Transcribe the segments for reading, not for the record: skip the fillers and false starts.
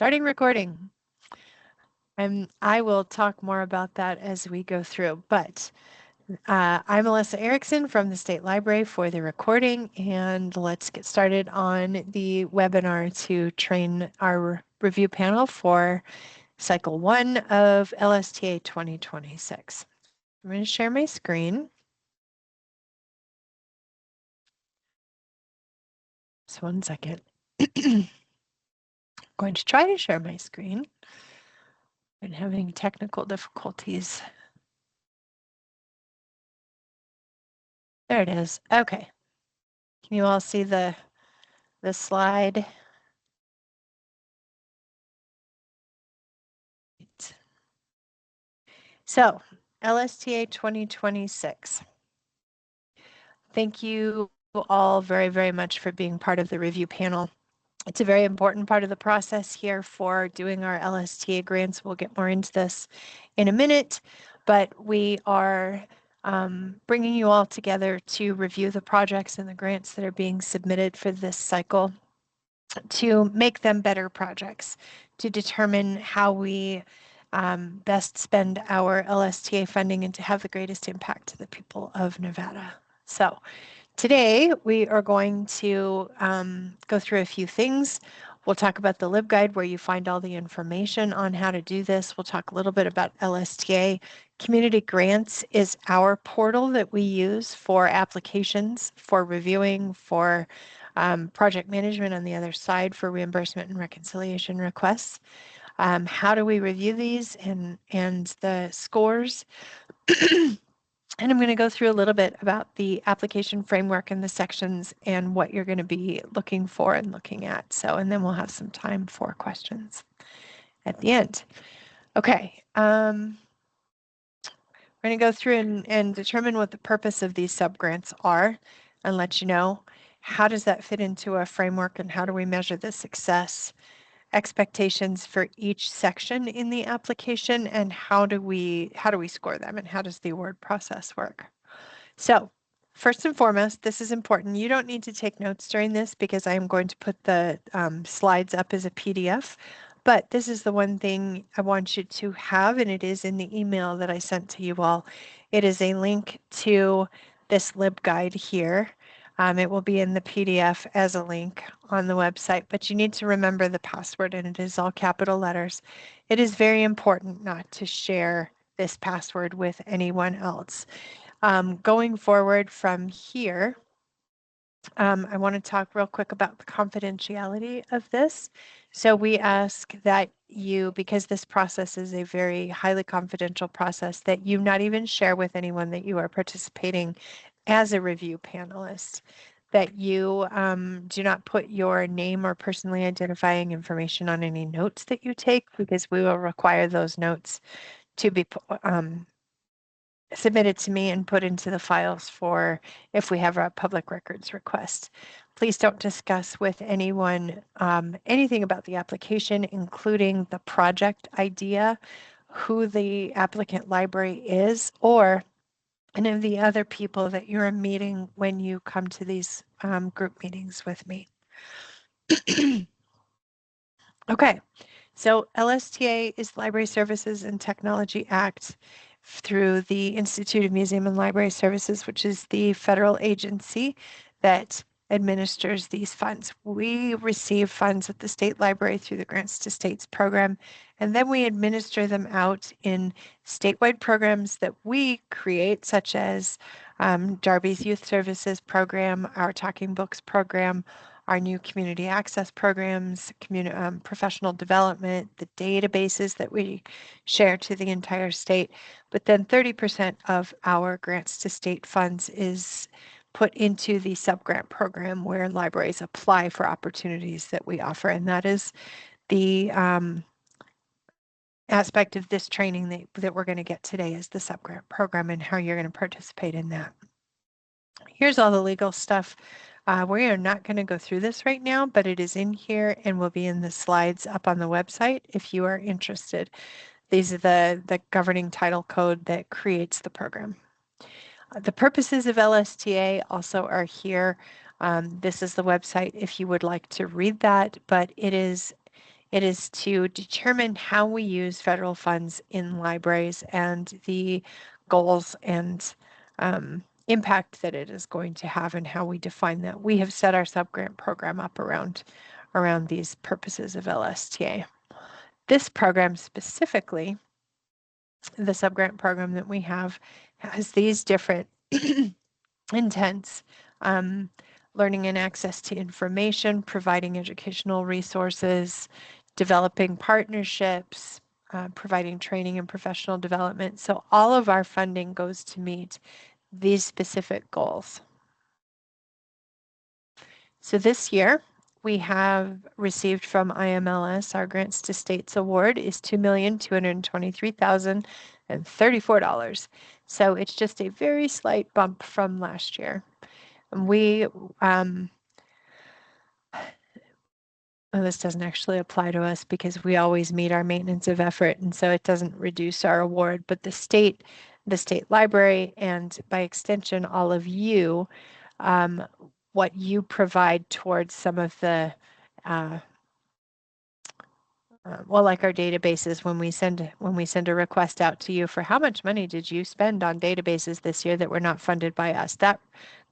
Starting recording. I will talk more about that as we go through, but I'm Melissa Erickson from the State Library for the recording, and let's get started on the webinar to train our review panel for Cycle 1 of LSTA 2026. I'm going to share my screen. Just one second. I'm going to try to share my screen. I'm having technical difficulties. There it is. Okay. Can you all see the slide? So, LSTA 2026. Thank you all very, very much for being part of the review panel. It's a very important part of the process here for doing our LSTA grants. We'll get more into this in a minute, but we are bringing you all together to review the projects and the grants that are being submitted for this cycle to make them better projects, to determine how we best spend our LSTA funding and to have the greatest impact to the people of Nevada. So today we are going to go through a few things. We'll talk about the LibGuide where you find all the information on how to do this. We'll talk a little bit about LSTA. Community Grants is our portal that we use for applications, for reviewing, for project management on the other side for reimbursement and reconciliation requests. How do we review these and the scores? And I'm going to go through a little bit about the application framework and the sections and what you're going to be looking for and looking at. So, and then we'll have some time for questions at the end. Okay. We're going to go through and determine what the purpose of these subgrants are and let you know how does that fit into a framework and how do we measure the success, expectations for each section in the application, and how do we score them and how does the award process work. So first and foremost, this is important. You don't need to take notes during this because I am going to put the slides up as a PDF, but this is the one thing I want you to have, and it is in the email that I sent to you all. It is a link to this LibGuide here. It will be in the PDF as a link on the website, but you need to remember the password, and it is all capital letters. It is very important not to share this password with anyone else. Going forward from here, I want to talk real quick about the confidentiality of this. So we ask that you, because this process is a very highly confidential process, that you not even share with anyone that you are participating as a review panelist, that you do not put your name or personally identifying information on any notes that you take, because we will require those notes to be submitted to me and put into the files for if we have a public records request. Please don't discuss with anyone anything about the application, including the project idea, who the applicant library is, or any of the other people that you're meeting when you come to these group meetings with me. Okay, so LSTA is Library Services and Technology Act through the Institute of Museum and Library Services, which is the federal agency that administers these funds. We receive funds at the state library through the Grants to States program, and then we administer them out in statewide programs that we create, such as Darby's Youth Services program, our Talking Books program, our new community access programs, professional development, the databases that we share to the entire state. But then 30% of our grants to state funds is put into the subgrant program where libraries apply for opportunities that we offer. And that is the aspect of this training that we're going to get today is the subgrant program and how you're going to participate in that. Here's all the legal stuff. We are not going to go through this right now, but it is in here and will be in the slides up on the website if you are interested. These are the governing title code that creates the program. The purposes of LSTA also are here. This is the website if you would like to read that, but it is It is to determine how we use federal funds in libraries and the goals and impact that it is going to have and how we define that. We have set our subgrant program up around these purposes of LSTA. This program specifically, the subgrant program that we have, has these different intents. Learning and access to information, providing educational resources, developing partnerships, providing training and professional development. So all of our funding goes to meet these specific goals. So this year, we have received from IMLS, our Grants to States Award is $2,223,034. So it's just a very slight bump from last year. And we, well, this doesn't actually apply to us because we always meet our maintenance of effort, and so it doesn't reduce our award, but the state library, and by extension, all of you, what you provide towards some of the well, like our databases, when we send a request out to you for how much money did you spend on databases this year that were not funded by us, that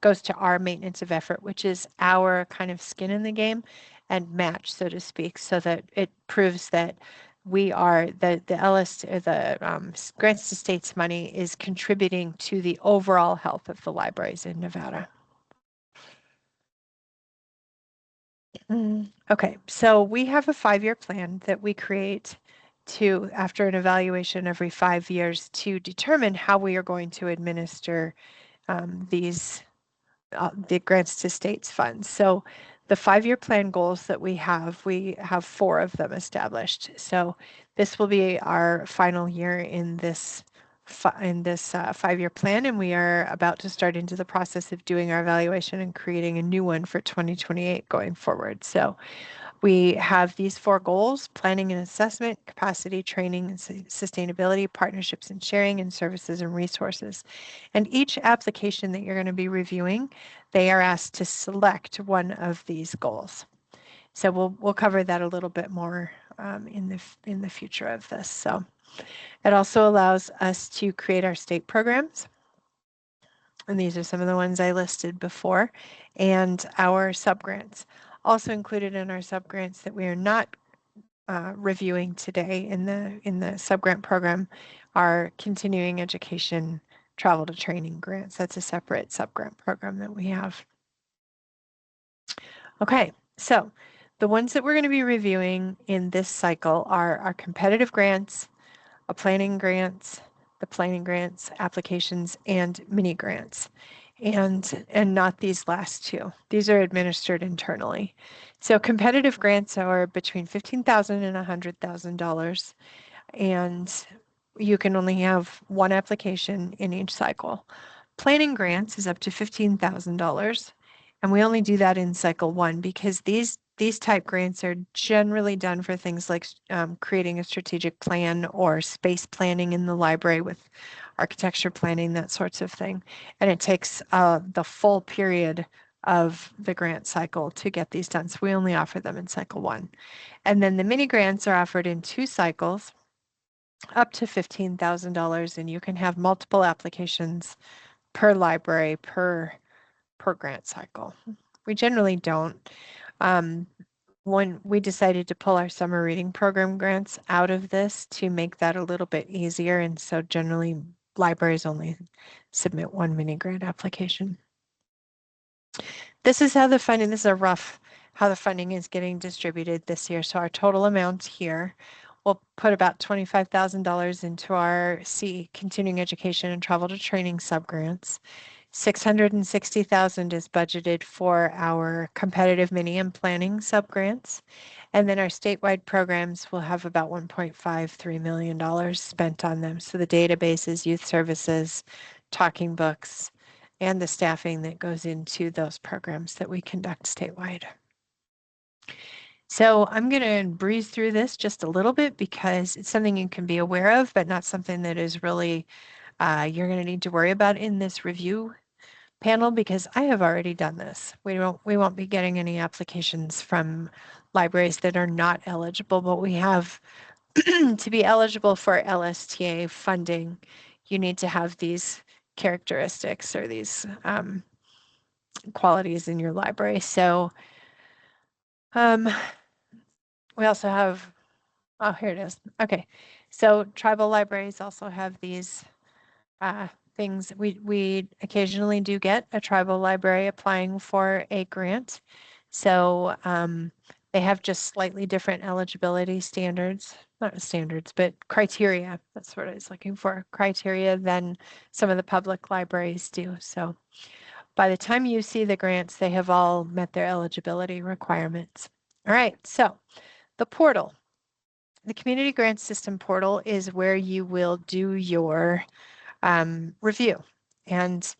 goes to our maintenance of effort, which is our kind of skin in the game and match, so to speak, so that it proves that we are the grants to states money is contributing to the overall health of the libraries in Nevada. Okay, so we have a 5-year plan that we create to, after an evaluation every 5 years, to determine how we are going to administer the grants to states funds. So the 5-year plan goals that we have 4 of them established. So this will be our final year in this 5-year plan, and we are about to start into the process of doing our evaluation and creating a new one for 2028 going forward. So we have these 4 goals: planning and assessment, capacity, training and sustainability, partnerships and sharing, and services and resources. And each application that you're going to be reviewing, they are asked to select one of these goals. So we'll cover that a little bit more in the future of this. So it also allows us to create our state programs. And these are some of the ones I listed before, and our subgrants. Also included in our subgrants that we are not reviewing today in the subgrant program are continuing education travel to training grants. That's a separate subgrant program that we have. Okay, so the ones that we're going to be reviewing in this cycle are our competitive grants, the planning grants, applications, and mini grants, and not these last 2. These are administered internally. So competitive grants are between $15,000 and $100,000, and you can only have 1 application in each cycle. Planning grants is up to $15,000, and we only do that in cycle 1 because these type grants are generally done for things like creating a strategic plan or space planning in the library with architecture planning, that sorts of thing. And it takes the full period of the grant cycle to get these done. So we only offer them in cycle 1. And then the mini grants are offered in 2 cycles, up to $15,000, and you can have multiple applications per library per grant cycle. We generally don't. When we decided to pull our summer reading program grants out of this to make that a little bit easier, and so generally libraries only submit 1 mini grant application. This is how the funding, this is a rough how the funding is getting distributed this year. So our total amount here, we'll put about $25,000 into our continuing education and travel to training subgrants. $660,000 is budgeted for our competitive mini and planning subgrants. And then our statewide programs will have about $1.53 million spent on them. So the databases, youth services, talking books, and the staffing that goes into those programs that we conduct statewide. So I'm going to breeze through this just a little bit because it's something you can be aware of, but not something that is really you're going to need to worry about in this review panel because I have already done this. We won't be getting any applications from libraries that are not eligible, but we have to be eligible for LSTA funding, you need to have these characteristics or these qualities in your library. So we also have, oh, here it is. Okay, so tribal libraries also have these things. We occasionally do get a tribal library applying for a grant. So they have just slightly different eligibility standards, not standards, but criteria. That's what I was looking for, criteria than some of the public libraries do. So by the time you see the grants, they have all met their eligibility requirements. All right, so the portal. The Community Grant System portal is where you will do your review. And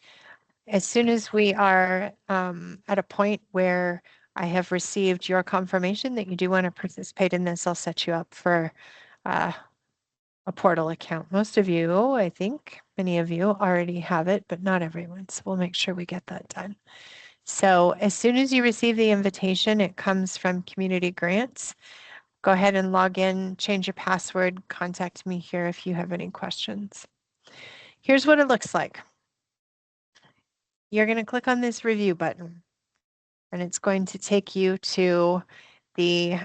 as soon as we are at a point where I have received your confirmation that you do want to participate in this, I'll set you up for a portal account. Most of you, I think, many of you already have it, but not everyone. So we'll make sure we get that done. So as soon as you receive the invitation, it comes from Community Grants. Go ahead and log in, change your password, contact me here if you have any questions. Here's what it looks like. You're going to click on this review button, and it's going to take you to the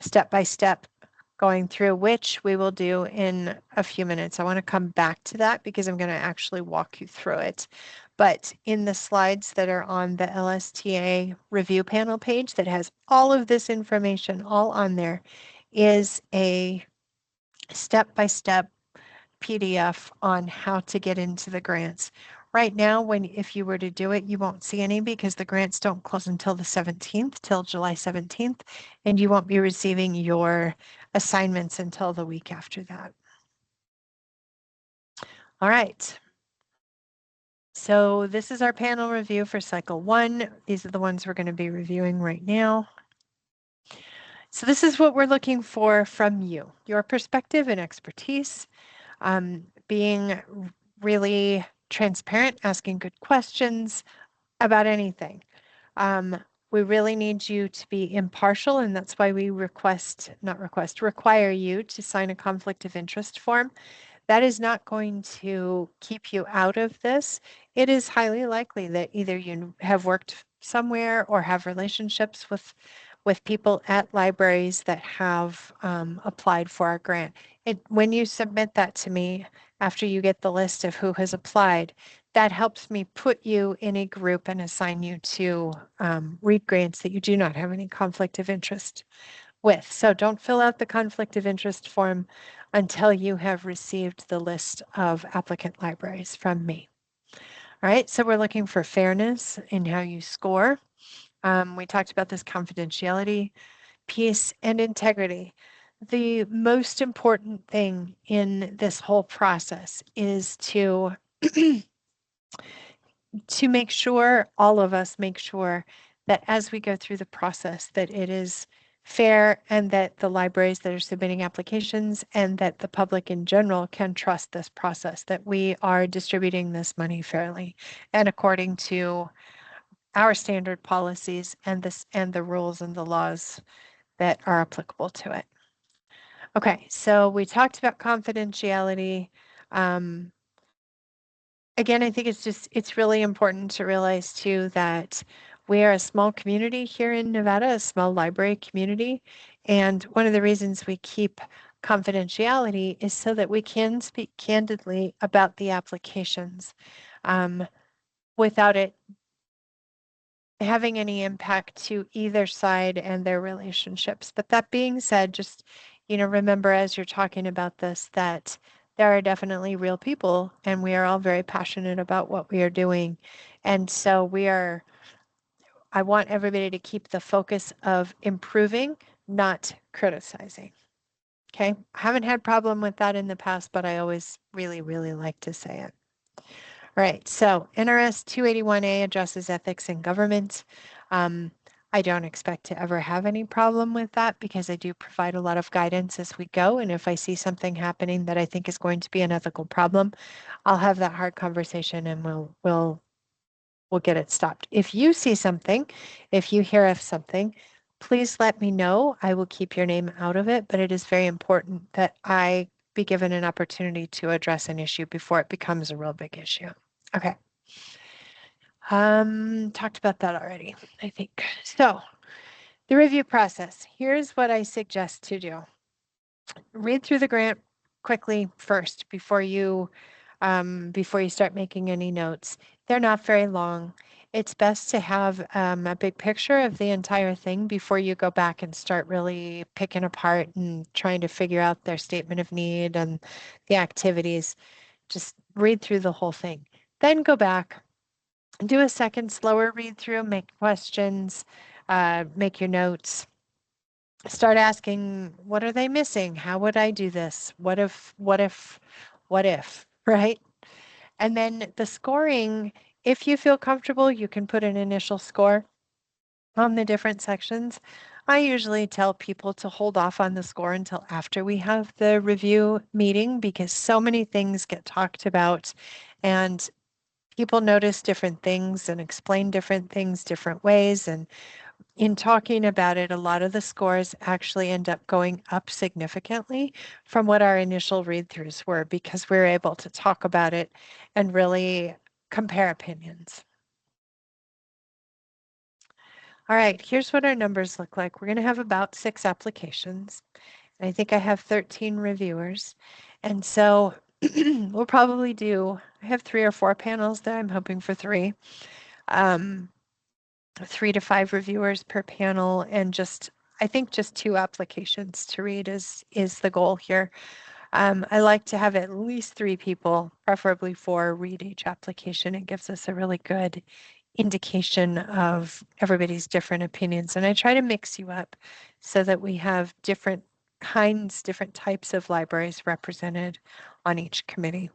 step-by-step going through, which we will do in a few minutes. I want to come back to that because I'm going to actually walk you through it. But in the slides that are on the LSTA review panel page that has all of this information all on there is a step-by-step PDF on how to get into the grants. Right now, if you were to do it, you won't see any because the grants don't close until the 17th, till July 17th, and you won't be receiving your assignments until the week after that. All right. So this is our panel review for cycle 1. These are the ones we're going to be reviewing right now. So this is what we're looking for from you, your perspective and expertise. Being really transparent, asking good questions about anything. We really need you to be impartial, and that's why we require you to sign a conflict of interest form. That is not going to keep you out of this. It is highly likely that either you have worked somewhere or have relationships with people at libraries that have applied for our grant. When you submit that to me after you get the list of who has applied, that helps me put you in a group and assign you to READ grants that you do not have any conflict of interest with. So don't fill out the conflict of interest form until you have received the list of applicant libraries from me. All right, so we're looking for fairness in how you score. We talked about this confidentiality piece and integrity. The most important thing in this whole process is to make sure, all of us make sure that as we go through the process, that it is fair and that the libraries that are submitting applications and that the public in general can trust this process, that we are distributing this money fairly and according to our standard policies and the rules and the laws that are applicable to it. Okay, so we talked about confidentiality. Again, I think it's really important to realize too that we are a small community here in Nevada, a small library community. And one of the reasons we keep confidentiality is so that we can speak candidly about the applications without it having any impact to either side and their relationships. But that being said, just, remember as you're talking about this, that there are definitely real people and we are all very passionate about what we are doing. And so I want everybody to keep the focus of improving, not criticizing. Okay. I haven't had problem with that in the past, but I always really, really like to say it. All right, so NRS 281A addresses ethics in government. I don't expect to ever have any problem with that because I do provide a lot of guidance as we go. And if I see something happening that I think is going to be an ethical problem, I'll have that hard conversation and we'll we'll get it stopped. If you see something, if you hear of something, please let me know. I will keep your name out of it, but it is very important that I be given an opportunity to address an issue before it becomes a real big issue. Okay. Talked about that already, I think. So the review process. Here's what I suggest to do. Read through the grant quickly first before you start making any notes. They're not very long. It's best to have a big picture of the entire thing before you go back and start really picking apart and trying to figure out their statement of need and the activities. Just read through the whole thing. Then go back, do a second slower read through, make questions, make your notes. Start asking, what are they missing? How would I do this? What if, right? And then the scoring, if you feel comfortable, you can put an initial score on the different sections. I usually tell people to hold off on the score until after we have the review meeting because so many things get talked about and people notice different things and explain different things different ways. And in talking about it, a lot of the scores actually end up going up significantly from what our initial read-throughs were because we were able to talk about it and really compare opinions. All right, here's what our numbers look like. We're going to have about 6 applications. And I think I have 13 reviewers. And so we'll probably I have 3 or 4 panels there. I'm hoping for 3. 3 to 5 reviewers per panel and I think just 2 applications to read is the goal here. I like to have at least 3 people, preferably 4, read each application. It gives us a really good indication of everybody's different opinions. And I try to mix you up so that we have different types of libraries represented on each committee.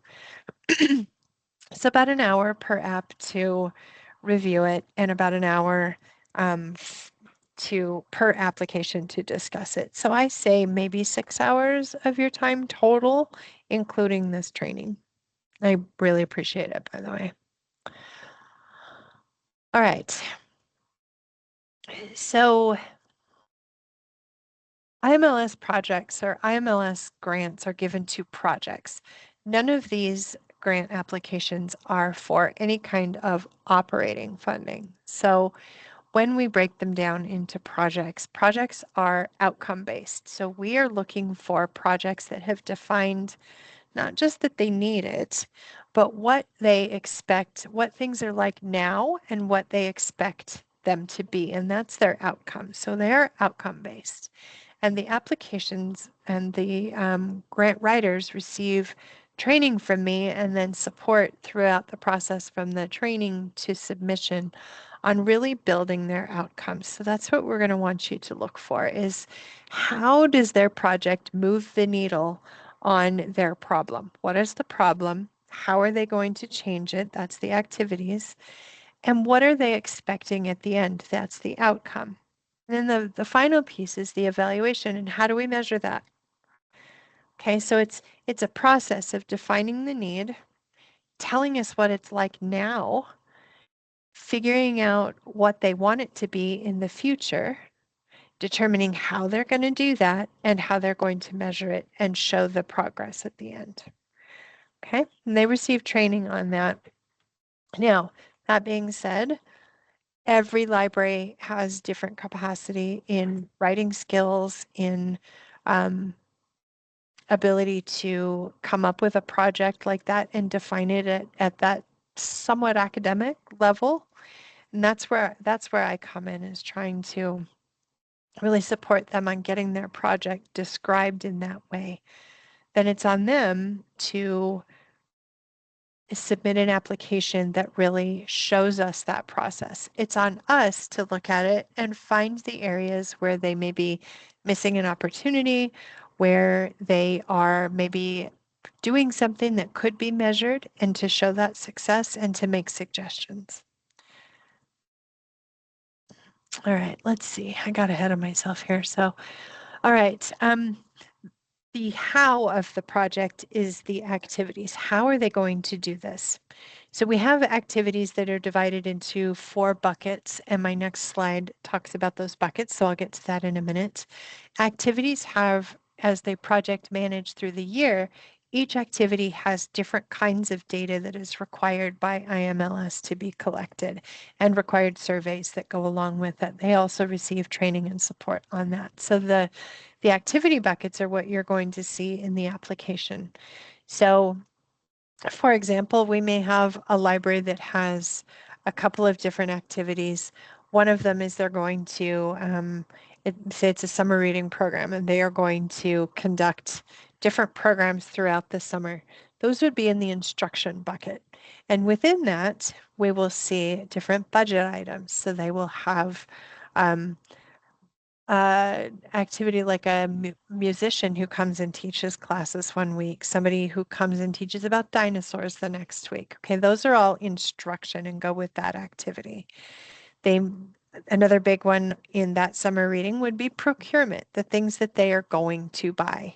So about an hour per app to review it and about an hour per application to discuss it. So I say maybe 6 hours of your time total, including this training. I really appreciate it, by the way. All right. So IMLS projects or IMLS grants are given to projects. None of these grant applications are for any kind of operating funding. So when we break them down into projects, projects are outcome based. So we are looking for projects that have defined not just that they need it, but what they expect, what things are like now and what they expect them to be. And that's their outcome. So they're outcome based. And the applications and the grant writers receive training from me and then support throughout the process from the training to submission on really building their outcomes. So that's what we're going to want you to look for is how does their project move the needle on their problem? What is the problem? How are they going to change it? That's the activities. And what are they expecting at the end? That's the outcome. And then the final piece is the evaluation and how do we measure that? Okay, so it's a process of defining the need, telling us what it's like now, figuring out what they want it to be in the future, determining how they're going to do that and how they're going to measure it and show the progress at the end. Okay, and they receive training on that. Now, that being said, every library has different capacity in writing skills, in ability to come up with a project like that and define it at that somewhat academic level. And that's where I come in is trying to really support them on getting their project described in that way. Then it's on them to submit an application that really shows us that process. It's on us to look at it and find the areas where they may be missing an opportunity, where they are maybe doing something that could be measured and to show that success and to make suggestions. All right, let's see. I got ahead of myself here. So, all right. The how of the project is the activities. How are they going to do this? So we have activities that are divided into 4 buckets, and my next slide talks about those buckets, so I'll get to that in a minute. Activities have, as they project manage through the year, each activity has different kinds of data that is required by IMLS to be collected and required surveys that go along with it. They also receive training and support on that. So the activity buckets are what you're going to see in the application. So for example, we may have a library that has a couple of different activities. One of them is they're going to, say it's a summer reading program, and they are going to conduct different programs throughout the summer. Those would be in the instruction bucket. And within that, we will see different budget items. So they will have activity like a musician who comes and teaches classes one week, somebody who comes and teaches about dinosaurs the next week. Okay, those are all instruction and go with that activity. Another big one in that summer reading would be procurement, the things that they are going to buy.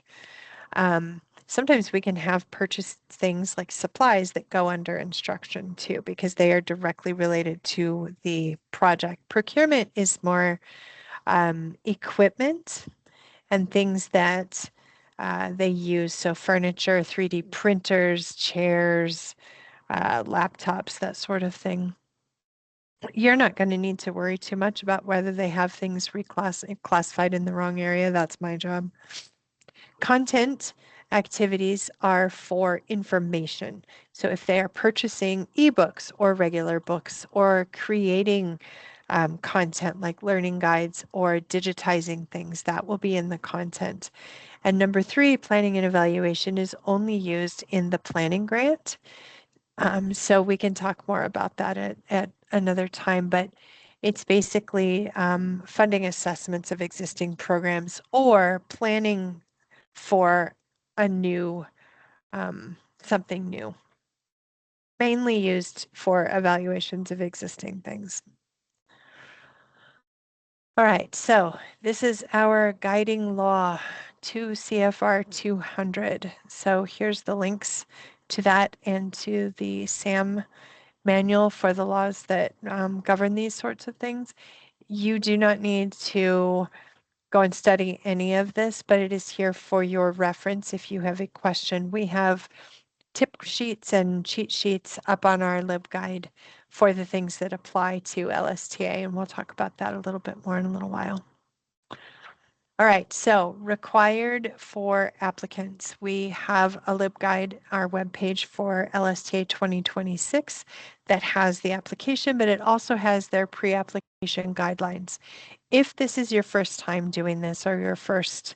Sometimes we can have purchased things like supplies that go under instruction too, because they are directly related to the project. Procurement is more equipment and things that they use. So furniture, 3D printers, chairs, laptops, that sort of thing. You're not going to need to worry too much about whether they have things classified in the wrong area. That's my job. Content activities are for information. So if they are purchasing ebooks or regular books or creating content like learning guides or digitizing things, that will be in the content. And number 3, planning and evaluation is only used in the planning grant. So we can talk more about that at another time, but it's basically funding assessments of existing programs or planning for a new, something new, mainly used for evaluations of existing things. All right, so this is our guiding law, 2 CFR 200. So here's the links to that and to the SAM manual for the laws that govern these sorts of things. You do not need to go and study any of this, but it is here for your reference if you have a question. We have tip sheets and cheat sheets up on our LibGuide for the things that apply to LSTA, and we'll talk about that a little bit more in a little while. All right, so required for applicants. We have a LibGuide, our webpage for LSTA 2026 that has the application, but it also has their pre-application guidelines. If this is your first time doing this or your first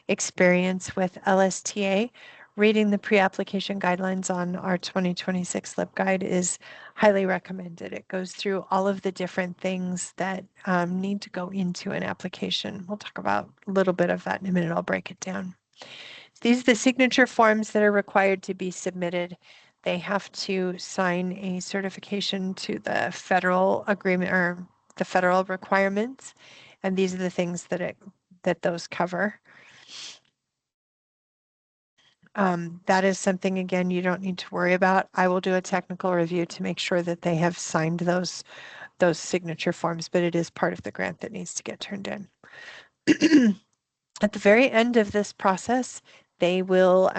experience with LSTA, reading the pre-application guidelines on our 2026 LibGuide is highly recommended. It goes through all of the different things that need to go into an application. We'll talk about a little bit of that in a minute. I'll break it down. These are the signature forms that are required to be submitted. They have to sign a certification to the federal agreement or the federal requirements, and these are the things that those cover. That is something, again, you don't need to worry about. I will do a technical review to make sure that they have signed those signature forms, but it is part of the grant that needs to get turned in. At the very end of this process, they will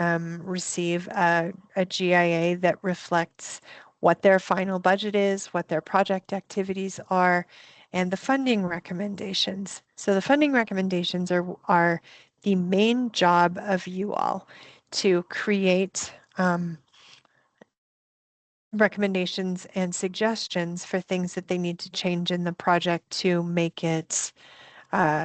receive a GIA that reflects what their final budget is, what their project activities are, and the funding recommendations. So the funding recommendations are the main job of you all to create recommendations and suggestions for things that they need to change in the project to make it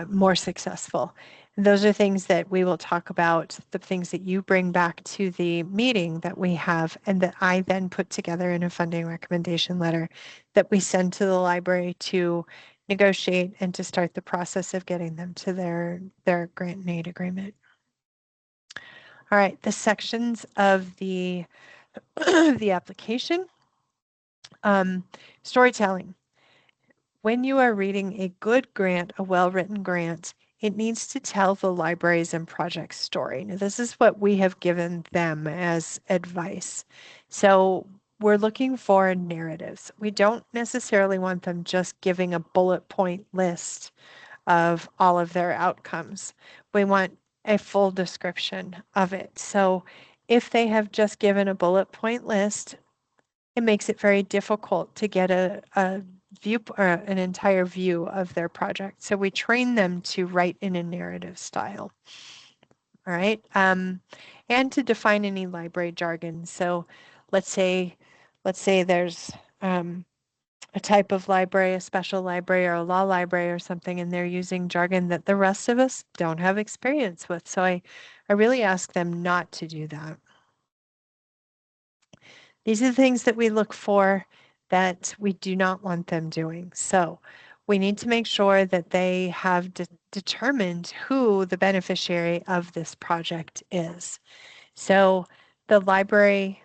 more successful. Those are things that we will talk about, the things that you bring back to the meeting that we have and that I then put together in a funding recommendation letter that we send to the library to negotiate and to start the process of getting them to their grant and aid agreement. All right, the sections of the application. Storytelling. When you are reading a good grant, a well-written grant, it needs to tell the libraries and projects story. Now, this is what we have given them as advice. So we're looking for narratives. We don't necessarily want them just giving a bullet point list of all of their outcomes. We want a full description of it. So if they have just given a bullet point list, it makes it very difficult to get a view or an entire view of their project. So we train them to write in a narrative style. All right. And to define any library jargon. So let's say there's a type of library, a special library or a law library or something, and they're using jargon that the rest of us don't have experience with. So I really ask them not to do that. These are the things that we look for that we do not want them doing. So we need to make sure that they have determined who the beneficiary of this project is. So the library,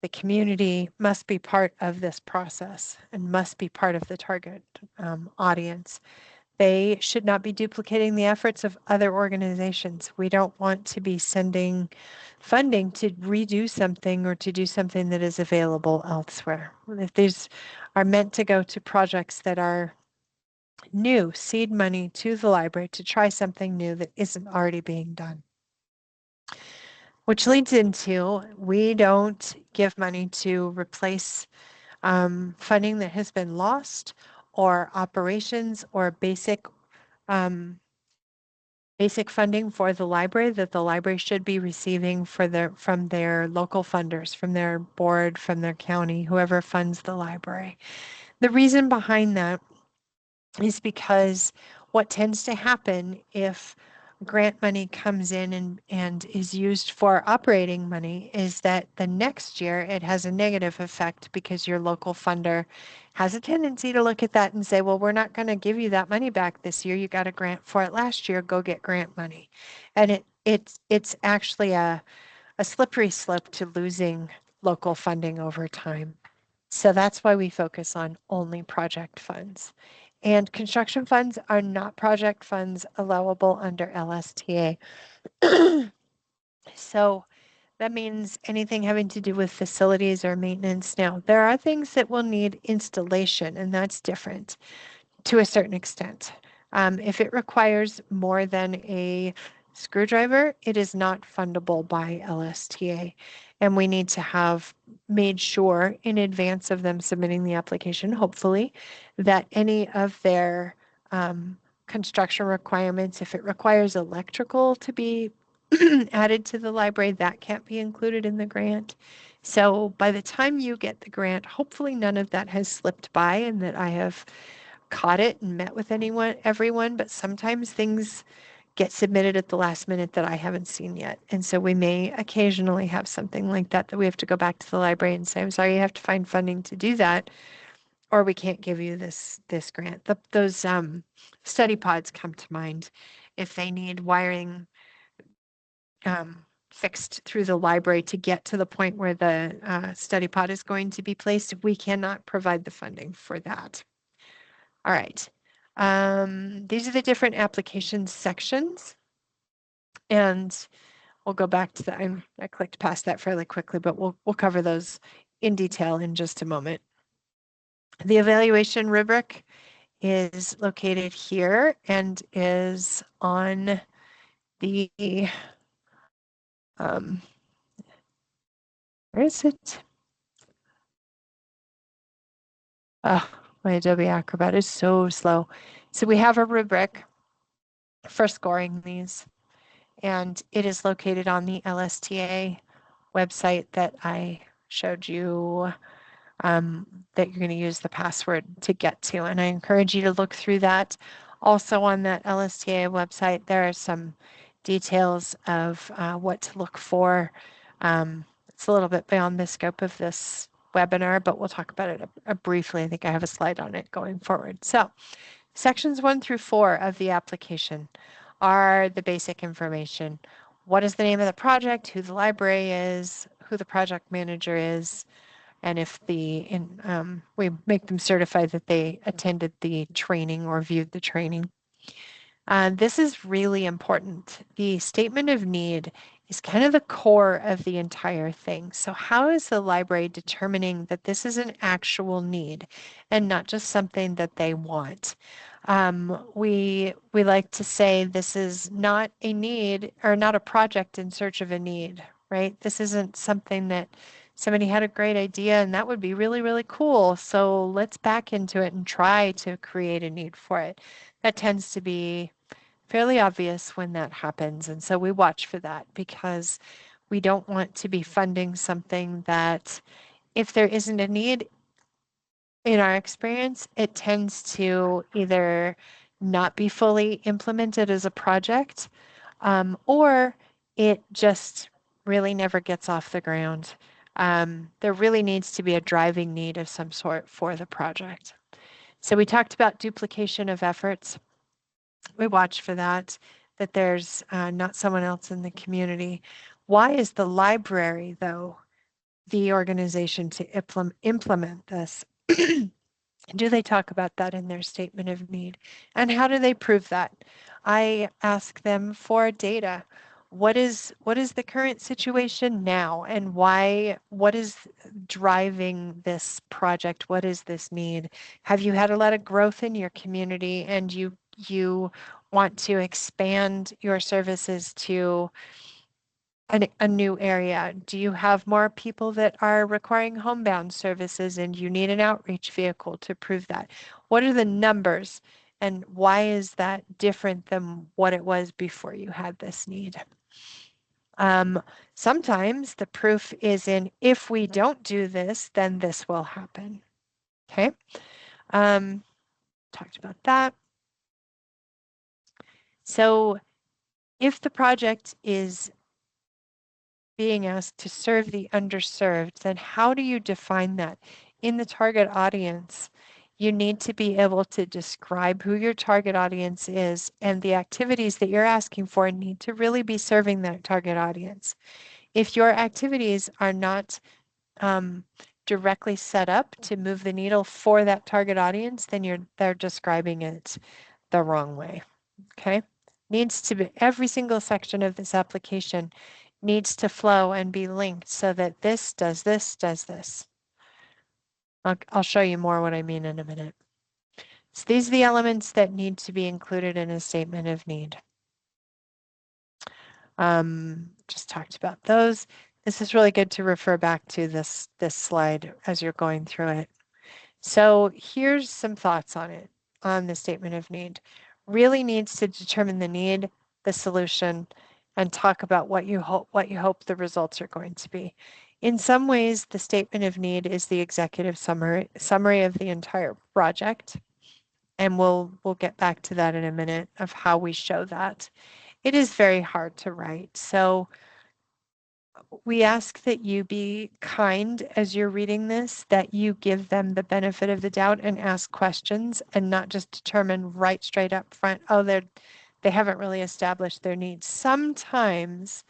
the community must be part of this process and must be part of the target audience. They should not be duplicating the efforts of other organizations. We don't want to be sending funding to redo something or to do something that is available elsewhere. If these are meant to go to projects that are new, seed money to the library to try something new that isn't already being done. Which leads into, we don't give money to replace funding that has been lost or operations or basic funding for the library that the library should be receiving from their local funders, from their board, from their county, whoever funds the library. The reason behind that is because what tends to happen if grant money comes in and is used for operating money is that the next year it has a negative effect because your local funder has a tendency to look at that and say, well, we're not going to give you that money back this year. You got a grant for it last year. Go get grant money. And it's actually a slippery slope to losing local funding over time. So that's why we focus on only project funds. And construction funds are not project funds allowable under LSTA. So that means anything having to do with facilities or maintenance. Now, there are things that will need installation, and that's different to a certain extent. If it requires more than a screwdriver, it is not fundable by LSTA. And we need to have made sure in advance of them submitting the application, hopefully, that any of their construction requirements, if it requires electrical to be added to the library, that can't be included in the grant. So by the time you get the grant, hopefully none of that has slipped by and that I have caught it and met with everyone, but sometimes things get submitted at the last minute that I haven't seen yet. And so we may occasionally have something like that we have to go back to the library and say, I'm sorry, you have to find funding to do that, or we can't give you this grant. Those study pods come to mind. If they need wiring fixed through the library to get to the point where the study pod is going to be placed, we cannot provide the funding for that. All right. These are the different application sections. And we'll go back to that. I clicked past that fairly quickly, but we'll cover those in detail in just a moment. The evaluation rubric is located here and is on the, where is it? Oh, my Adobe Acrobat is so slow. So we have a rubric for scoring these, and it is located on the LSTA website that I showed you that you're going to use the password to get to. And I encourage you to look through that. Also on that LSTA website, there are some details of what to look for. It's a little bit beyond the scope of this webinar, but we'll talk about it briefly. I think I have a slide on it going forward. So sections 1 through 4 of the application are the basic information. What is the name of the project, who the library is, who the project manager is, and if we make them certify that they attended the training or viewed the training. This is really important. The statement of need is kind of the core of the entire thing. So how is the library determining that this is an actual need and not just something that they want? We like to say this is not a need or not a project in search of a need, right? This isn't something that somebody had a great idea and that would be really, really cool. So let's back into it and try to create a need for it. That tends to be fairly obvious when that happens. And so we watch for that because we don't want to be funding something that if there isn't a need, in our experience, it tends to either not be fully implemented as a project, or it just really never gets off the ground. There really needs to be a driving need of some sort for the project. So we talked about duplication of efforts. We watch for that, that there's not someone else in the community. Why is the library, though, the organization to implement this? Do they talk about that in their statement of need? And how do they prove that? I ask them for data. What is the current situation now and what is driving this project? What is this need? Have you had a lot of growth in your community and you want to expand your services to a new area? Do you have more people that are requiring homebound services and you need an outreach vehicle to prove that? What are the numbers and why is that different than what it was before you had this need? Sometimes the proof is in if we don't do this, then this will happen. Okay, talked about that. So if the project is being asked to serve the underserved, then how do you define that? In the target audience, you need to be able to describe who your target audience is, and the activities that you're asking for need to really be serving that target audience. If your activities are not directly set up to move the needle for that target audience, then they're describing it the wrong way. Okay? Needs to be every single section of this application needs to flow and be linked so that this does this, does this. I'll show you more what I mean in a minute. So these are the elements that need to be included in a statement of need. Just talked about those. This is really good to refer back to this slide as you're going through it. So here's some thoughts on it, on the statement of need. Really needs to determine the need, the solution, and talk about what you hope the results are going to be. In some ways, the statement of need is the executive summary of the entire project. And we'll get back to that in a minute of how we show that. It is very hard to write. So we ask that you be kind as you're reading this, that you give them the benefit of the doubt and ask questions and not just determine right straight up front, oh, they haven't really established their needs. Sometimes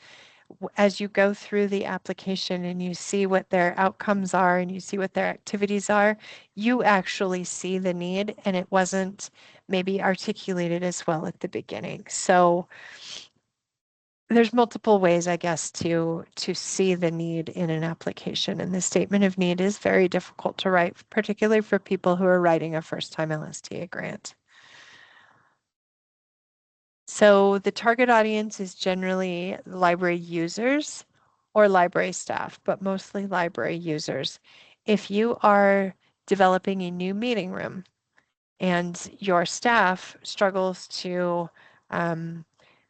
as you go through the application and you see what their outcomes are and you see what their activities are, you actually see the need and it wasn't maybe articulated as well at the beginning. So there's multiple ways, I guess, to see the need in an application. And the statement of need is very difficult to write, particularly for people who are writing a first-time LSTA grant. So the target audience is generally library users or library staff, but mostly library users. If you are developing a new meeting room and your staff struggles to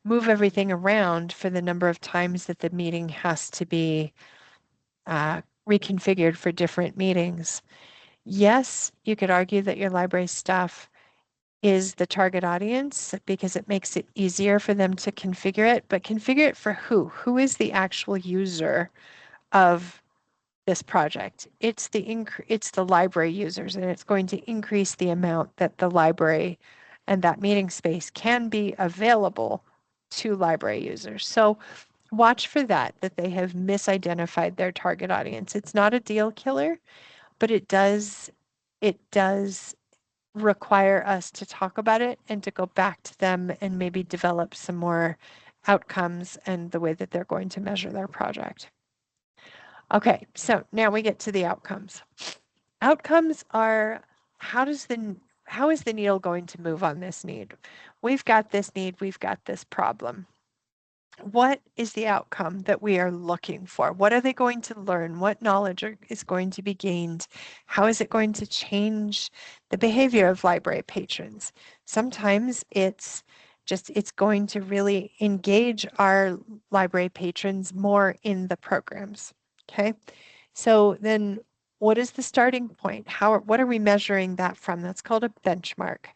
move everything around for the number of times that the meeting has to be reconfigured for different meetings. Yes, you could argue that your library staff is the target audience because it makes it easier for them to configure it, but configure it for who? Who is the actual user of this project? It's the library users, and it's going to increase the amount that the library and that meeting space can be available to library users. So watch for that they have misidentified their target audience. It's not a deal killer, but it does require us to talk about it and to go back to them and maybe develop some more outcomes and the way that they're going to measure their project. Okay, so now we get to the outcomes. Outcomes are how is the needle going to move on this need? We've got this need, we've got this problem. What is the outcome that we are looking for? What are they going to learn? What knowledge is going to be gained? How is it going to change the behavior of library patrons? Sometimes it's going to really engage our library patrons more in the programs. Okay, so then what is the starting point? What are we measuring that from? That's called a benchmark.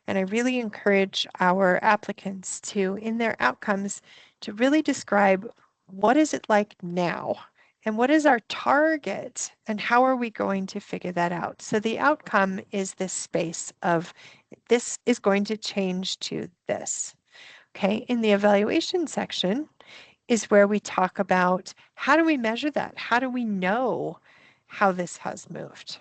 And I really encourage our applicants to, in their outcomes, to really describe what is it like now and what is our target and how are we going to figure that out. So the outcome is this space of this is going to change to this. Okay, in the evaluation section is where we talk about how do we measure that? How do we know how this has moved?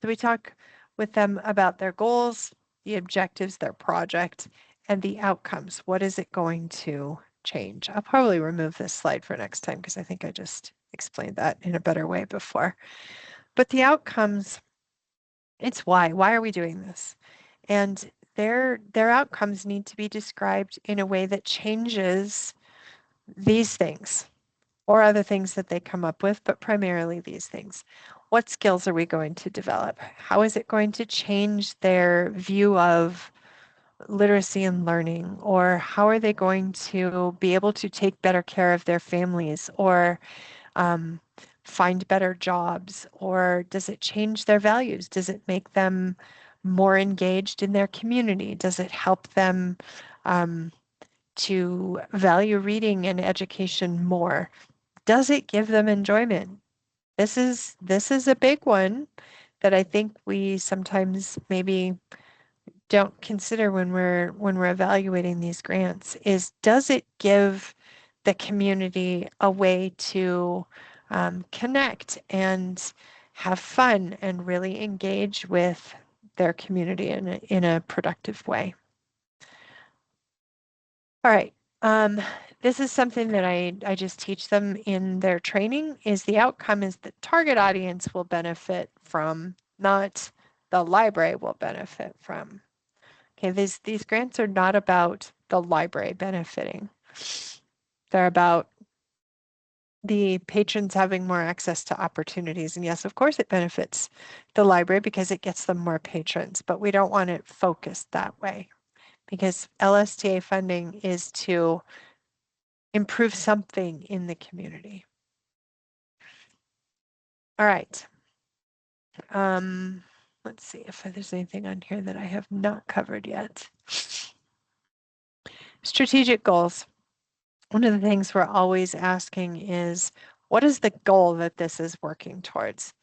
So we talk with them about their goals, the objectives, their project, and the outcomes. What is it going to change? I'll probably remove this slide for next time because I think I just explained that in a better way before. But the outcomes, it's why. Why are we doing this? And their outcomes need to be described in a way that changes these things or other things that they come up with, but primarily these things. What skills are we going to develop? How is it going to change their view of literacy and learning? Or how are they going to be able to take better care of their families or find better jobs? Or does it change their values? Does it make them more engaged in their community? Does it help them to value reading and education more? Does it give them enjoyment? This is a big one that I think we sometimes maybe don't consider when we're evaluating these grants is does it give the community a way to connect and have fun and really engage with their community in a productive way. All right. This is something that I just teach them in their training is the outcome is the target audience will benefit from, not the library will benefit from. Okay, these grants are not about the library benefiting. They're about the patrons having more access to opportunities. And yes, of course it benefits the library because it gets them more patrons, but we don't want it focused that way because LSTA funding is to improve something in the community. All right. Let's see if there's anything on here that I have not covered yet. Strategic goals. One of the things we're always asking is, what is the goal that this is working towards?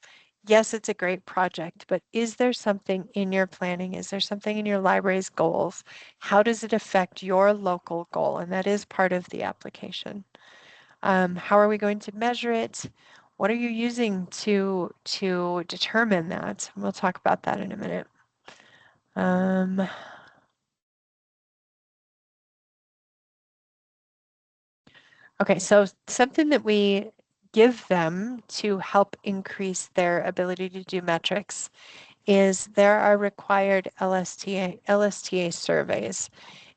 Yes, it's a great project, but is there something in your planning? Is there something in your library's goals? How does it affect your local goal? And that is part of the application. How are we going to measure it? What are you using to determine that? We'll talk about that in a minute. Okay, so something that we give them to help increase their ability to do metrics is there are required LSTA surveys,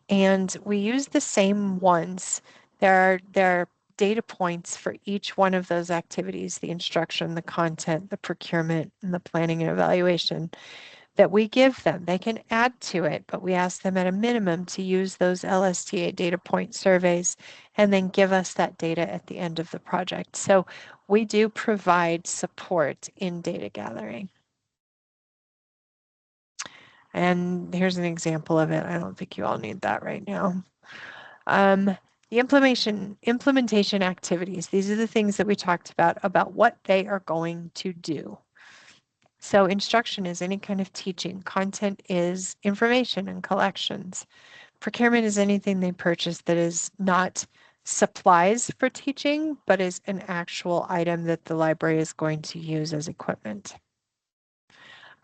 and we use the same ones. There are data points for each one of those activities, the instruction, the content, the procurement, and the planning and evaluation that we give them. They can add to it, but we ask them at a minimum to use those LSTA data point surveys and then give us that data at the end of the project. So we do provide support in data gathering. And here's an example of it. I don't think you all need that right now. The implementation activities, these are the things that we talked about what they are going to do. So instruction is any kind of teaching. Content is information and collections. Procurement is anything they purchase that is not supplies for teaching, but is an actual item that the library is going to use as equipment.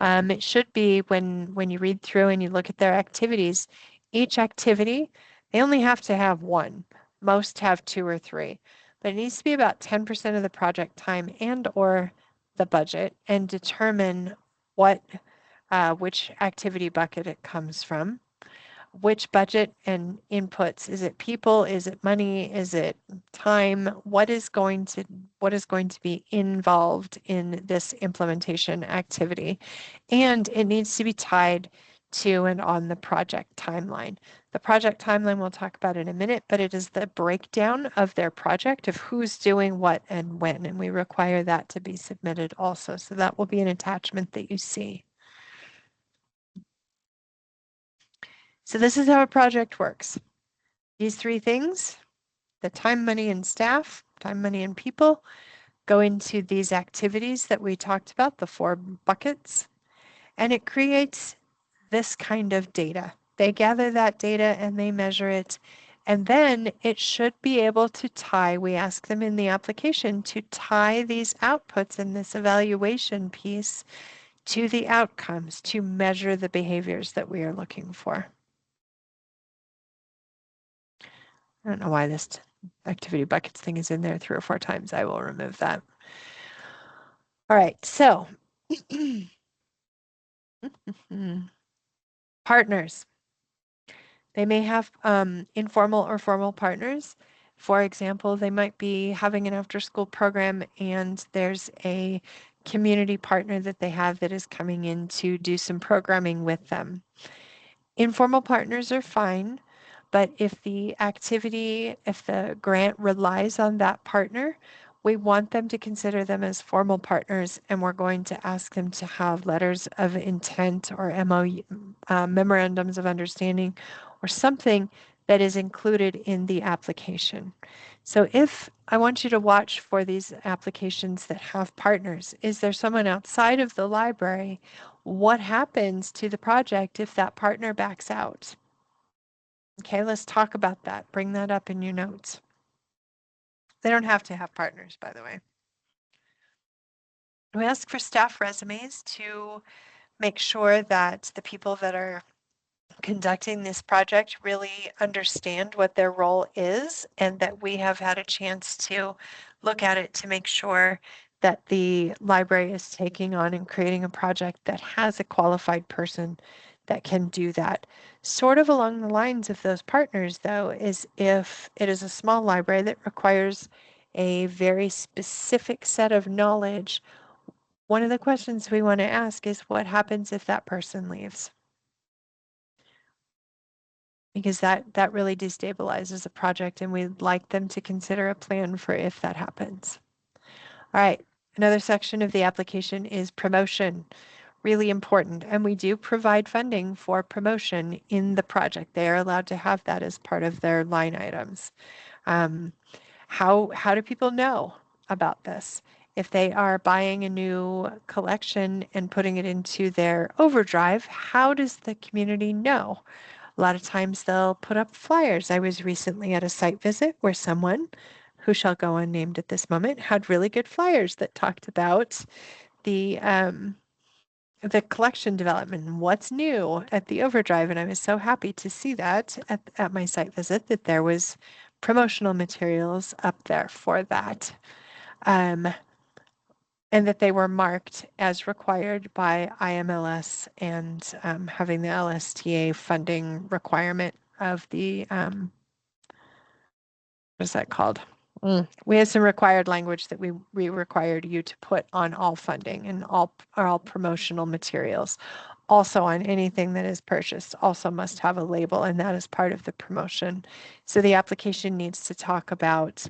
It should be when you read through and you look at their activities, each activity, they only have to have one. Most have two or three, but it needs to be about 10% of the project time and or the budget, and determine what which activity bucket it comes from, which budget and inputs. Is it people? Is it money? Is it time? What is going to be involved in this implementation activity? And it needs to be tied to and on the project timeline. The project timeline we'll talk about in a minute, but it is the breakdown of their project of who's doing what and when, and we require that to be submitted also. So that will be an attachment that you see. So this is how a project works. These three things, the time, money, and staff, time, money, and people, go into these activities that we talked about, the 4 buckets, and it creates this kind of data. They gather that data and they measure it, and then it should be able to tie, we ask them in the application to tie these outputs in this evaluation piece to the outcomes to measure the behaviors that we are looking for. I don't know why this activity buckets thing is in there 3 or 4 times. I will remove that. All right, so partners. They may have informal or formal partners. For example, they might be having an after-school program and there's a community partner that they have that is coming in to do some programming with them. Informal partners are fine, but if the grant relies on that partner, we want them to consider them as formal partners, and we're going to ask them to have letters of intent or MOU, memorandums of understanding, or something that is included in the application. So if I want you to watch for these applications that have partners, is there someone outside of the library? What happens to the project if that partner backs out? Okay, let's talk about that. Bring that up in your notes. They don't have to have partners, by the way. We ask for staff resumes to make sure that the people that are conducting this project really understand what their role is, and that we have had a chance to look at it to make sure that the library is taking on and creating a project that has a qualified person that can do that. Sort of along the lines of those partners, though, is if it is a small library that requires a very specific set of knowledge, one of the questions we want to ask is what happens if that person leaves? Because that really destabilizes a project, and we'd like them to consider a plan for if that happens. All right, another section of the application is promotion. Really important, and we do provide funding for promotion in the project. They are allowed to have that as part of their line items. How do people know about this? If they are buying a new collection and putting it into their overdrive, how does the community know? A lot of times they'll put up flyers. I was recently at a site visit where someone, who shall go unnamed at this moment, had really good flyers that talked about the collection development and what's new at the overdrive. And I was so happy to see that at my site visit, that there was promotional materials up there for that. And that they were marked as required by IMLS and having the LSTA funding requirement of the, what is that called? We had some required language that we required you to put on all funding and all promotional materials. Also on anything that is purchased also must have a label, and that is part of the promotion. So the application needs to talk about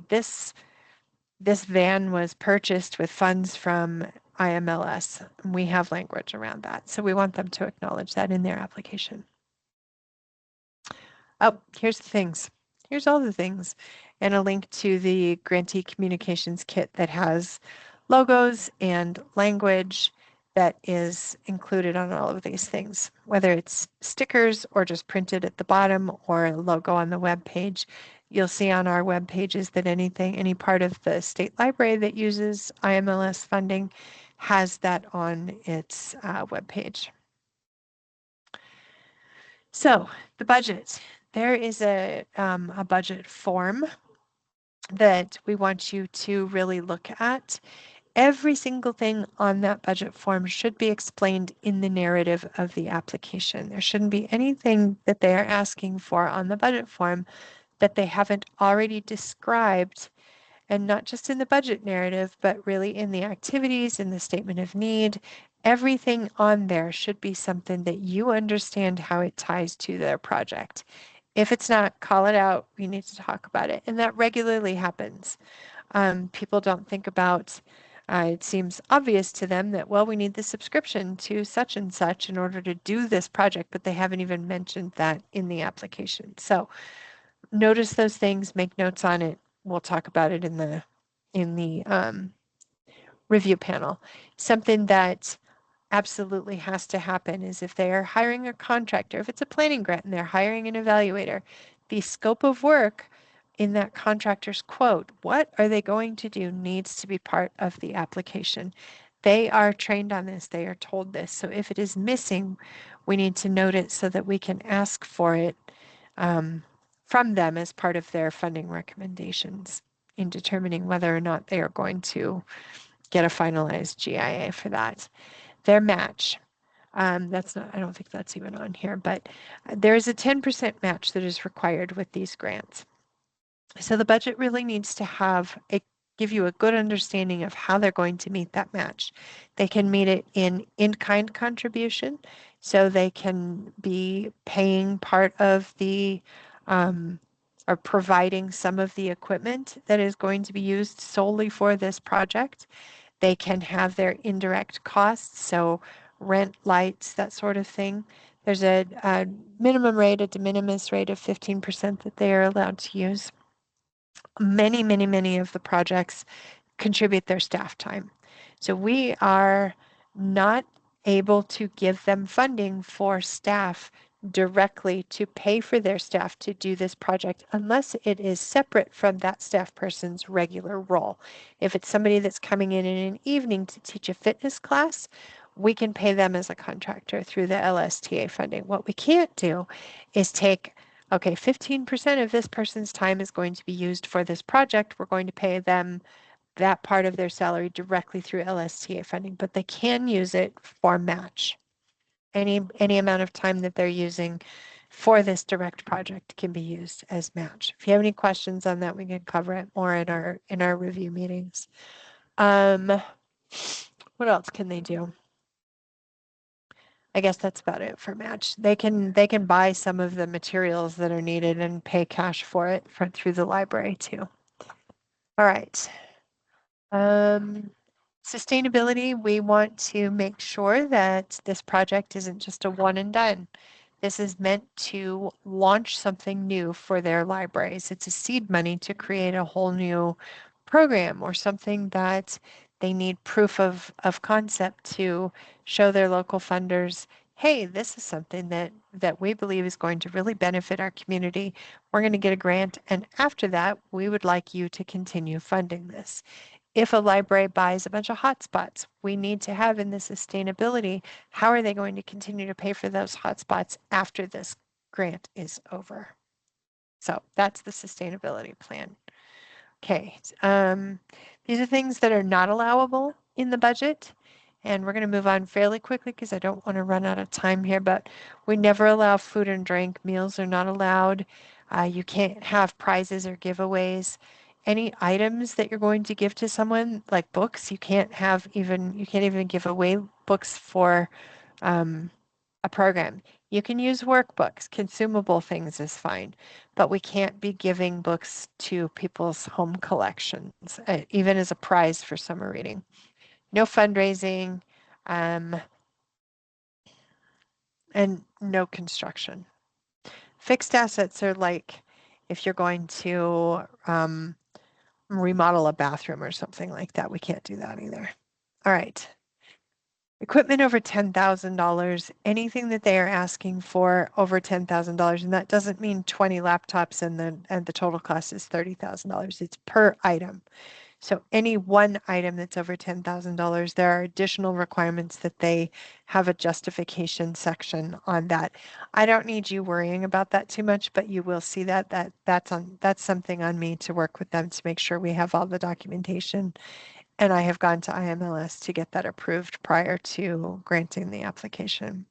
this van was purchased with funds from IMLS. We have language around that. So we want them to acknowledge that in their application. Oh, here's the things. Here's all the things, and a link to the grantee communications kit that has logos and language that is included on all of these things, whether it's stickers or just printed at the bottom or a logo on the web page. You'll see on our web pages that any part of the state library that uses IMLS funding has that on its webpage. So the budget, there is a budget form that we want you to really look at. Every single thing on that budget form should be explained in the narrative of the application. There shouldn't be anything that they are asking for on the budget form that they haven't already described, and not just in the budget narrative, but really in the activities, in the statement of need. Everything on there should be something that you understand how it ties to their project. If it's not, call it out. We need to talk about it. And that regularly happens. People don't think about, it seems obvious to them that, well, we need the subscription to such and such in order to do this project, but they haven't even mentioned that in the application. So notice those things, make notes on it. We'll talk about it in the review panel. Something that absolutely has to happen is if they are hiring a contractor, if it's a planning grant and they're hiring an evaluator, the scope of work in that contractor's quote, what are they going to do, needs to be part of the application. They are trained on this, they are told this. So if it is missing, we need to note it so that we can ask for it from them as part of their funding recommendations in determining whether or not they are going to get a finalized GIA for that. Their match. That's not, I don't think that's even on here, but there's a 10% match that is required with these grants. So the budget really needs to give you a good understanding of how they're going to meet that match. They can meet it in in-kind contribution, so they can be paying part of the or providing some of the equipment that is going to be used solely for this project. They can have their indirect costs, so rent, lights, that sort of thing. There's a minimum rate, a de minimis rate of 15% that they are allowed to use. Many of the projects contribute their staff time. So we are not able to give them funding for staff directly to pay for their staff to do this project unless it is separate from that staff person's regular role. If it's somebody that's coming in an evening to teach a fitness class, we can pay them as a contractor through the LSTA funding. What we can't do is take, okay, 15% of this person's time is going to be used for this project. We're going to pay them that part of their salary directly through LSTA funding, but they can use it for match. Any amount of time that they're using for this direct project can be used as match. If you have any questions on that, we can cover it more in our review meetings. What else can they do? I guess that's about it for match. They can buy some of the materials that are needed and pay cash for it through the library too. All right. Sustainability, we want to make sure that this project isn't just a one and done. This is meant to launch something new for their libraries. It's a seed money to create a whole new program or something that they need proof of concept to show their local funders, hey, this is something that we believe is going to really benefit our community. We're going to get a grant, and after that, we would like you to continue funding this. If a library buys a bunch of hotspots, we need to have in the sustainability, how are they going to continue to pay for those hotspots after this grant is over? So that's the sustainability plan. Okay, these are things that are not allowable in the budget. And we're going to move on fairly quickly because I don't want to run out of time here, but we never allow food and drink. Meals are not allowed. You can't have prizes or giveaways. Any items that you're going to give to someone, like books, you can't even give away books for a program. You can use workbooks, consumable things is fine, but we can't be giving books to people's home collections, even as a prize for summer reading. No fundraising, and no construction. Fixed assets are like if you're going to remodel a bathroom or something like that. We can't do that either. All right. Equipment over $10,000, anything that they are asking for over $10,000, and that doesn't mean 20 laptops and the total cost is $30,000. It's per item. So any one item that's over $10,000, there are additional requirements that they have a justification section on that. I don't need you worrying about that too much, but you will see that's something on me to work with them to make sure we have all the documentation. And I have gone to IMLS to get that approved prior to granting the application.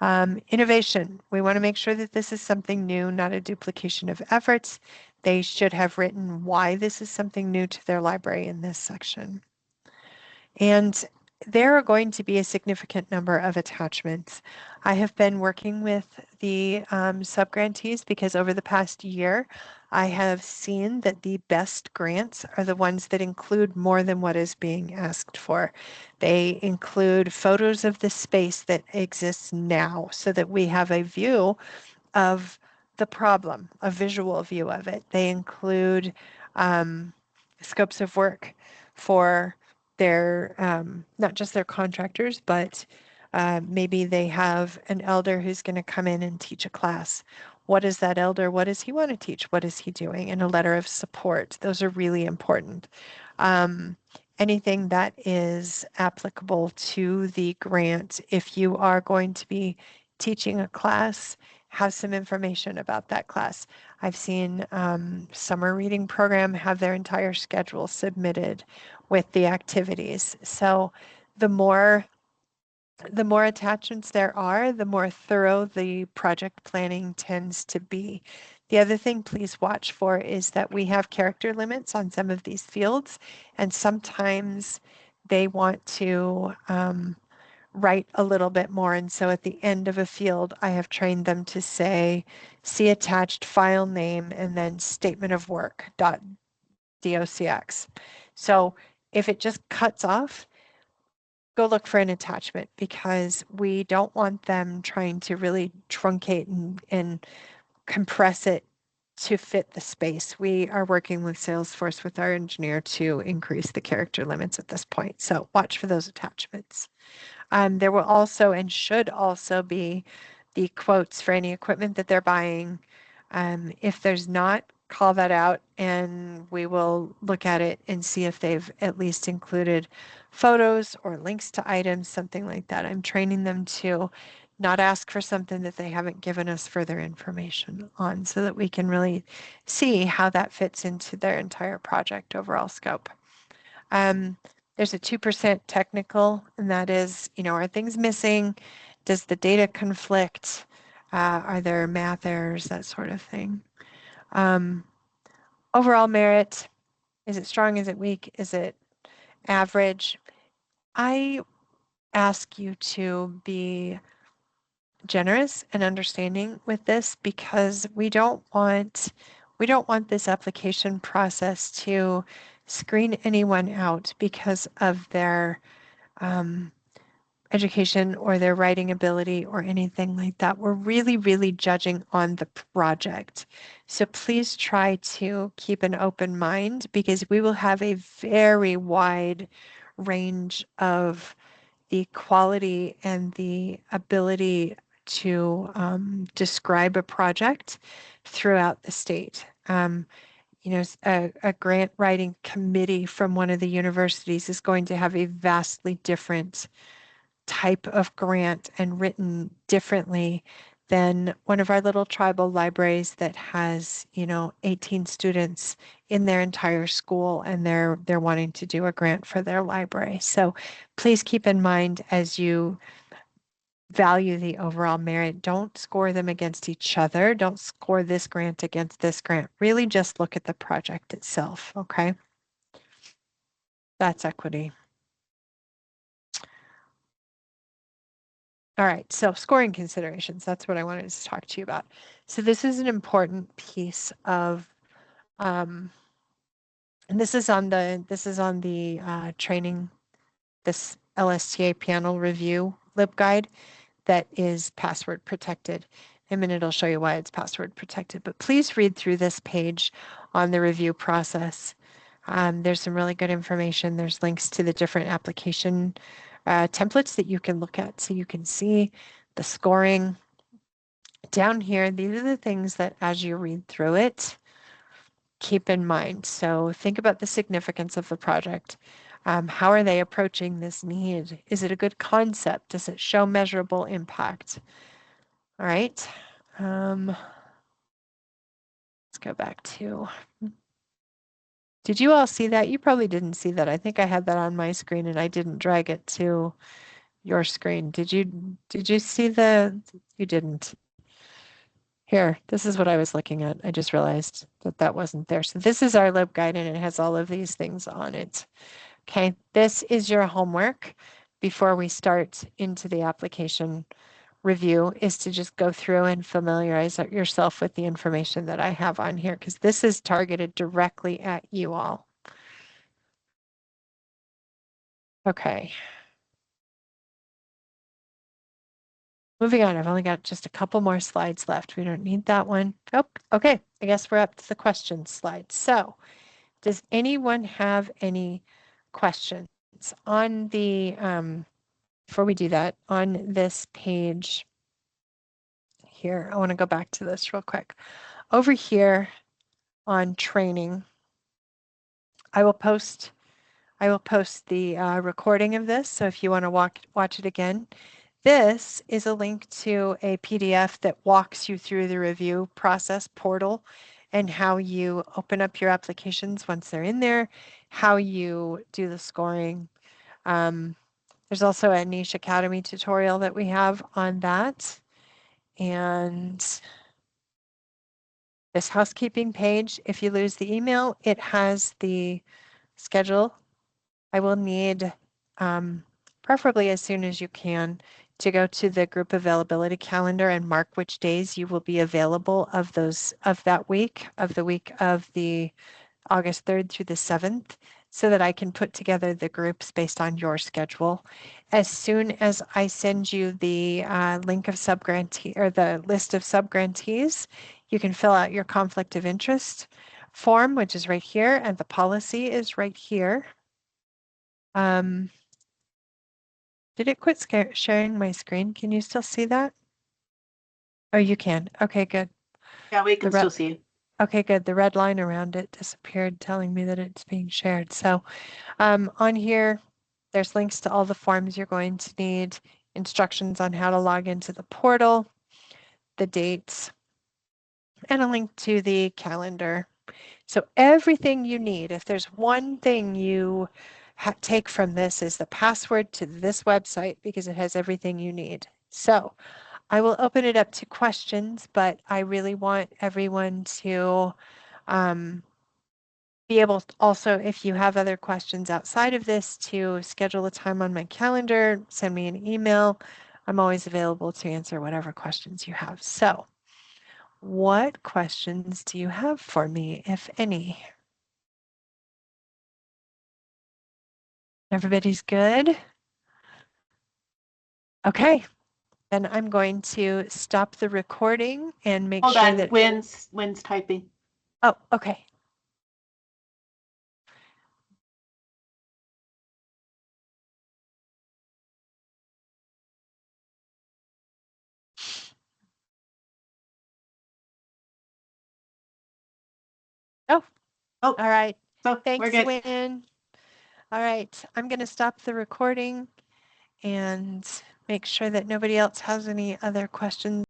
Innovation. We want to make sure that this is something new, not a duplication of efforts. They should have written why this is something new to their library in this section. And there are going to be a significant number of attachments. I have been working with the subgrantees because over the past year, I have seen that the best grants are the ones that include more than what is being asked for. They include photos of the space that exists now so that we have a view of the problem, a visual view of it. They include scopes of work for their, not just their contractors, but maybe they have an elder who's going to come in and teach a class. What is that elder? What does he want to teach? What is he doing? And a letter of support. Those are really important. Anything that is applicable to the grant, if you are going to be teaching a class, have some information about that class. I've seen summer reading program have their entire schedule submitted with the activities. So the more attachments there are, the more thorough the project planning tends to be. The other thing please watch for is that we have character limits on some of these fields, and sometimes they want to write a little bit more. And so at the end of a field, I have trained them to say, see attached file name and then statement of work .docx. So if it just cuts off, go look for an attachment because we don't want them trying to really truncate and compress it to fit the space. We are working with Salesforce with our engineer to increase the character limits at this point. So watch for those attachments. There will also and should also be the quotes for any equipment that they're buying. If there's not, call that out and we will look at it and see if they've at least included photos or links to items, something like that. I'm training them to not ask for something that they haven't given us further information on so that we can really see how that fits into their entire project overall scope. There's a 2% technical, and that is, are things missing? Does the data conflict? Are there math errors? That sort of thing. Overall merit, is it strong? Is it weak? Is it average? I ask you to be generous and understanding with this because we don't want this application process to screen anyone out because of their education or their writing ability or anything like that. We're really, really judging on the project. So please try to keep an open mind because we will have a very wide range of the quality and the ability to describe a project throughout the state. A grant writing committee from one of the universities is going to have a vastly different type of grant and written differently than one of our little tribal libraries that has, 18 students in their entire school and they're wanting to do a grant for their library. So please keep in mind as you value the overall merit, don't score them against each other. Don't score this grant against this grant. Really just look at the project itself, okay? That's equity. All right, so scoring considerations, that's what I wanted to talk to you about. So this is an important piece of, and this is on the training, this LSTA panel review LibGuide that is password protected. In a minute, I'll show you why it's password protected, but please read through this page on the review process. There's some really good information. There's links to the different application templates that you can look at so you can see the scoring. Down here, these are the things that as you read through it, keep in mind. So think about the significance of the project. How are they approaching this need? Is it a good concept? Does it show measurable impact? All right. Let's go back to, did you all see that? You probably didn't see that. I think I had that on my screen and I didn't drag it to your screen. Did you see you didn't. Here, this is what I was looking at. I just realized that that wasn't there. So this is our LibGuide and it has all of these things on it. Okay, this is your homework before we start into the application review, is to just go through and familiarize yourself with the information that I have on here, because this is targeted directly at you all. Okay. Moving on, I've only got just a couple more slides left. We don't need that one. Oh, okay, I guess we're up to the questions slide. So does anyone have any questions on the, before we do that, on this page here? I want to go back to this real quick. Over here on training, I will post the recording of this. So if you want to watch it again, this is a link to a PDF that walks you through the review process portal and how you open up your applications once they're in there, how you do the scoring. There's also a Niche Academy tutorial that we have on that. And this housekeeping page, if you lose the email, it has the schedule. I will need, preferably as soon as you can, to go to the group availability calendar and mark which days you will be available of that week, of the August 3rd through the 7th, so that I can put together the groups based on your schedule. As soon as I send you the link of subgrantee, or the list of subgrantees, you can fill out your conflict of interest form, which is right here, and the policy is right here. Did it quit sharing my screen? Can you still see that? Oh, you can. Okay, good. Yeah, we can still see you. Okay, good. The red line around it disappeared, telling me that it's being shared. So on here, there's links to all the forms you're going to need, instructions on how to log into the portal, the dates, and a link to the calendar. So everything you need, if there's one thing you take from this, is the password to this website, because it has everything you need. So I will open it up to questions, but I really want everyone to be able to also, if you have other questions outside of this, to schedule a time on my calendar, send me an email. I'm always available to answer whatever questions you have. So what questions do you have for me, if any? Everybody's good? Okay, then I'm going to stop the recording and make Hold sure on, that. Wynn's typing. Oh, okay. Oh, Oh, all right. so Thanks, we're good. Wynn. All right, I'm going to stop the recording and make sure that nobody else has any other questions.